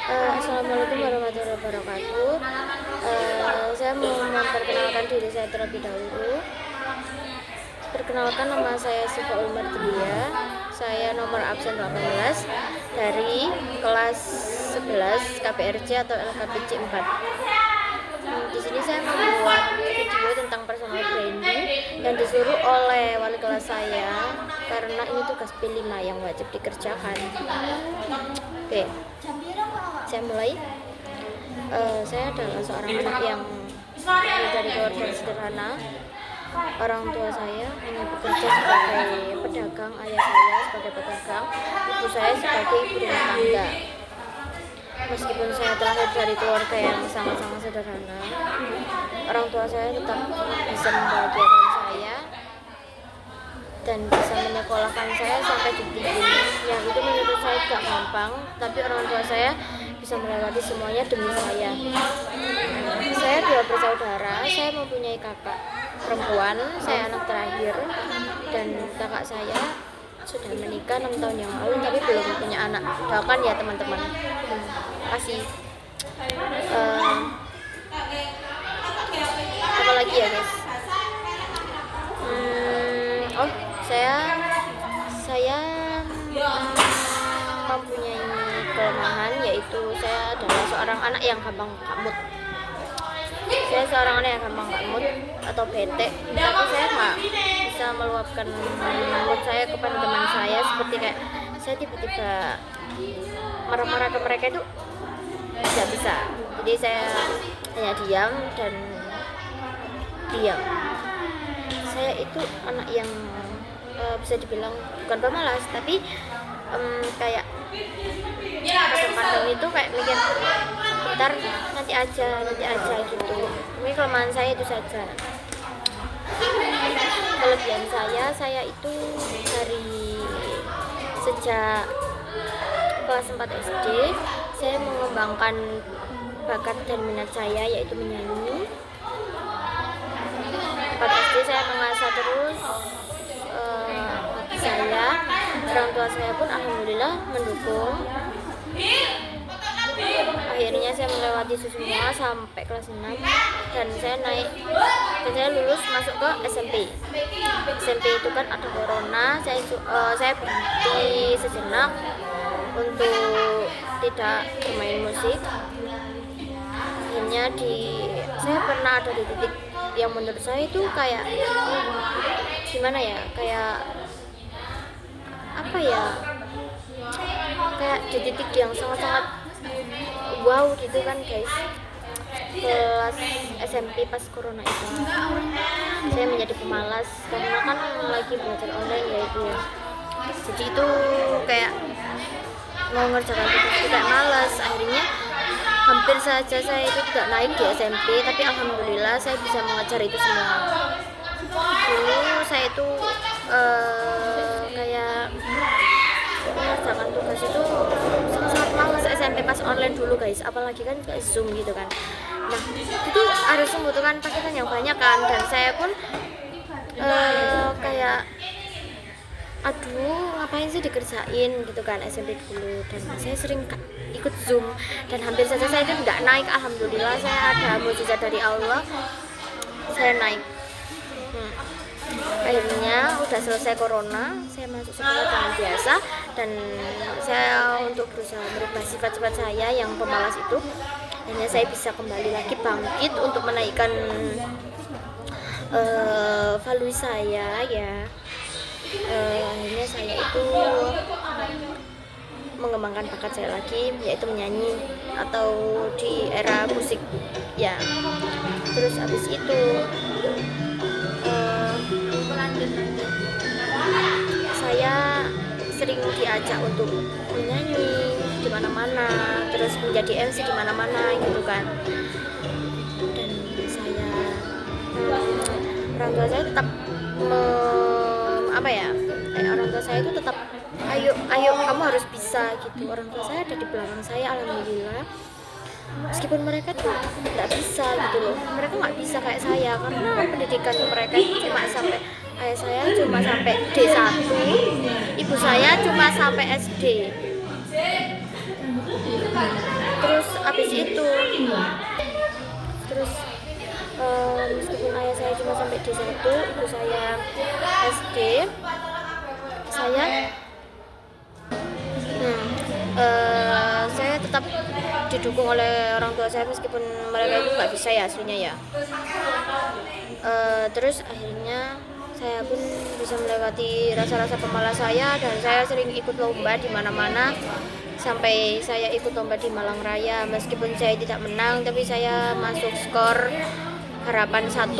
Assalamualaikum warahmatullahi wabarakatuh. Saya mau memperkenalkan diri saya terlebih dahulu. Perkenalkan, nama saya Siva Ulmardia. Saya nomor absen 18 dari kelas 11 KPRC atau LKPC 4. Di sini saya membuat video tentang personal branding yang disuruh oleh wali kelas saya karena ini tugas P5 yang wajib dikerjakan. Oke, saya mulai. Saya adalah seorang anak yang dari keluarga sederhana. Orang tua saya hanya bekerja sebagai pedagang, ayah saya sebagai pedagang, ibu saya sebagai ibu rumah tangga. Meskipun saya terlahir dari keluarga yang sangat-sangat sederhana, orang tua saya tetap bisa membahagiakan saya dan bisa menyekolahkan saya sampai detik ini. Yang itu menurut saya tidak gampang, tapi orang tua saya bisa melewati semuanya demi saya. Saya 2 bersaudara, saya mempunyai kakak perempuan, saya anak terakhir, dan kakak saya sudah menikah 6 tahun yang lalu tapi belum punya anak. Doakan ya teman-teman. Kasih apa lagi ya guys? Saya mempunyai kelemahan, yaitu saya adalah seorang anak yang gampang mood. Saya seorang anak yang gampang mood atau bete, tapi saya nggak bisa meluapkan mood saya kepada teman saya, seperti kayak saya tiba-tiba marah-marah ke mereka itu tidak bisa. Jadi saya hanya diam dan diam. Saya itu anak yang bisa dibilang bukan pemalas, tapi kayak kadang-kadang itu kayak mikir bentar, nanti aja gitu. Ini kelemahan saya itu saja. Kelebihan saya itu dari sejak kelas 4 SD saya mengembangkan bakat dan minat saya, yaitu menyanyi. 4 SD saya mengasah terus hobi saya. Orang tua saya pun alhamdulillah mendukung. Akhirnya saya melewati semua sampai kelas 6 dan saya lulus masuk ke SMP. SMP itu kan ada corona, saya berhenti sejenak untuk tidak bermain musik. Akhirnya saya pernah ada di titik yang menurut saya itu kayak gimana ya, kayak apa ya, kayak di titik yang sangat-sangat wow gitu kan guys. Kelas SMP pas corona itu saya menjadi pemalas karena kan lagi belajar online ya itu ya. Jadi itu kayak mau ngerjakan tugas itu kayak malas. Akhirnya hampir saja saya itu tidak naik di SMP, tapi alhamdulillah saya bisa mengejar itu semua. Dulu saya itu kayak mengerjakan tugas itu sangat malas SMP pas online dulu guys, apalagi kan kayak Zoom gitu kan. Nah itu harus membutuhkan paketan yang banyak kan, dan saya pun kayak aduh ngapain sih dikerjain gitu kan SMP dulu, dan saya sering ikut Zoom dan hampir saja saya itu tidak naik. Alhamdulillah saya ada mukjizat dari Allah, saya naik. Akhirnya udah selesai corona, saya masuk sekolah dengan biasa dan saya untuk berusaha merubah sifat-sifat saya yang pemalas itu. Akhirnya saya bisa kembali lagi bangkit untuk menaikkan value saya ya. Akhirnya saya itu mengembangkan bakat saya lagi, yaitu menyanyi atau di era musik ya. Terus habis itu saya sering diajak untuk menyanyi di mana-mana, terus menjadi MC di mana-mana gitu kan. Dan orang tua saya tetap orang tua saya itu tetap ayo kamu harus bisa gitu. Orang tua saya ada di belakang saya alhamdulillah, meskipun mereka tuh nggak bisa gitu loh. Mereka nggak bisa kayak saya karena pendidikan mereka itu cuma sampai, ayah saya cuma sampai D1, ibu saya cuma sampai SD. itu. Terus meskipun ayah saya cuma sampai D1, ibu saya SD, saya tetap didukung oleh orang tua saya meskipun mereka itu nggak bisa ya aslinya ya. Terus akhirnya saya pun bisa melewati rasa-rasa pemalas saya, dan saya sering ikut lomba di mana-mana, sampai saya ikut lomba di Malang Raya. Meskipun saya tidak menang, tapi saya masuk skor harapan 1.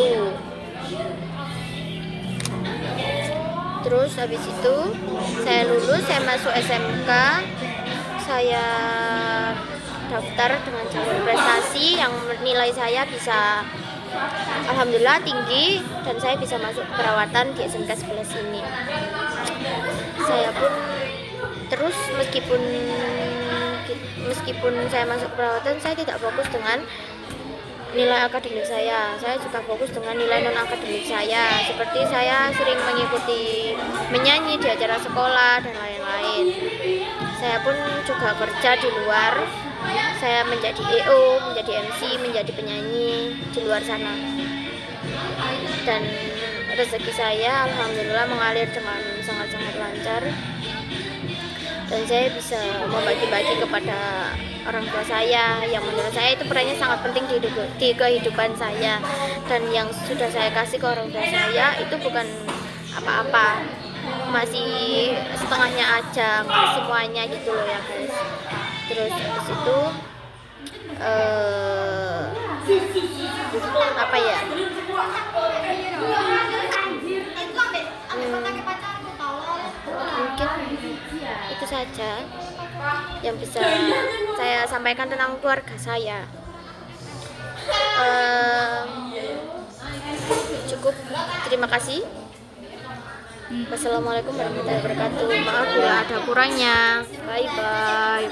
Terus habis itu saya lulus, saya masuk SMK, saya daftar dengan jalur prestasi yang nilai saya bisa alhamdulillah tinggi, dan saya bisa masuk perawatan di SMK 11 ini. Saya pun terus meskipun saya masuk perawatan, saya tidak fokus dengan nilai akademik saya juga fokus dengan nilai non akademik saya. Seperti saya sering mengikuti menyanyi di acara sekolah dan lain-lain. Saya pun juga kerja di luar, saya menjadi EO, menjadi MC, menjadi penyanyi di luar sana. Dan rezeki saya alhamdulillah mengalir dengan sangat-sangat lancar, dan saya bisa membagi-bagi kepada orang tua saya yang menurut saya itu perannya sangat penting di kehidupan saya. Dan yang sudah saya kasih ke orang tua saya itu bukan apa-apa, masih setengahnya aja, nggak semuanya gitu loh ya guys. Terus habis itu apa ya, mungkin itu saja yang bisa saya sampaikan tentang keluarga saya. Cukup, terima kasih. Wassalamualaikum warahmatullahi wabarakatuh. Maaf bila ada kurangnya. Bye bye.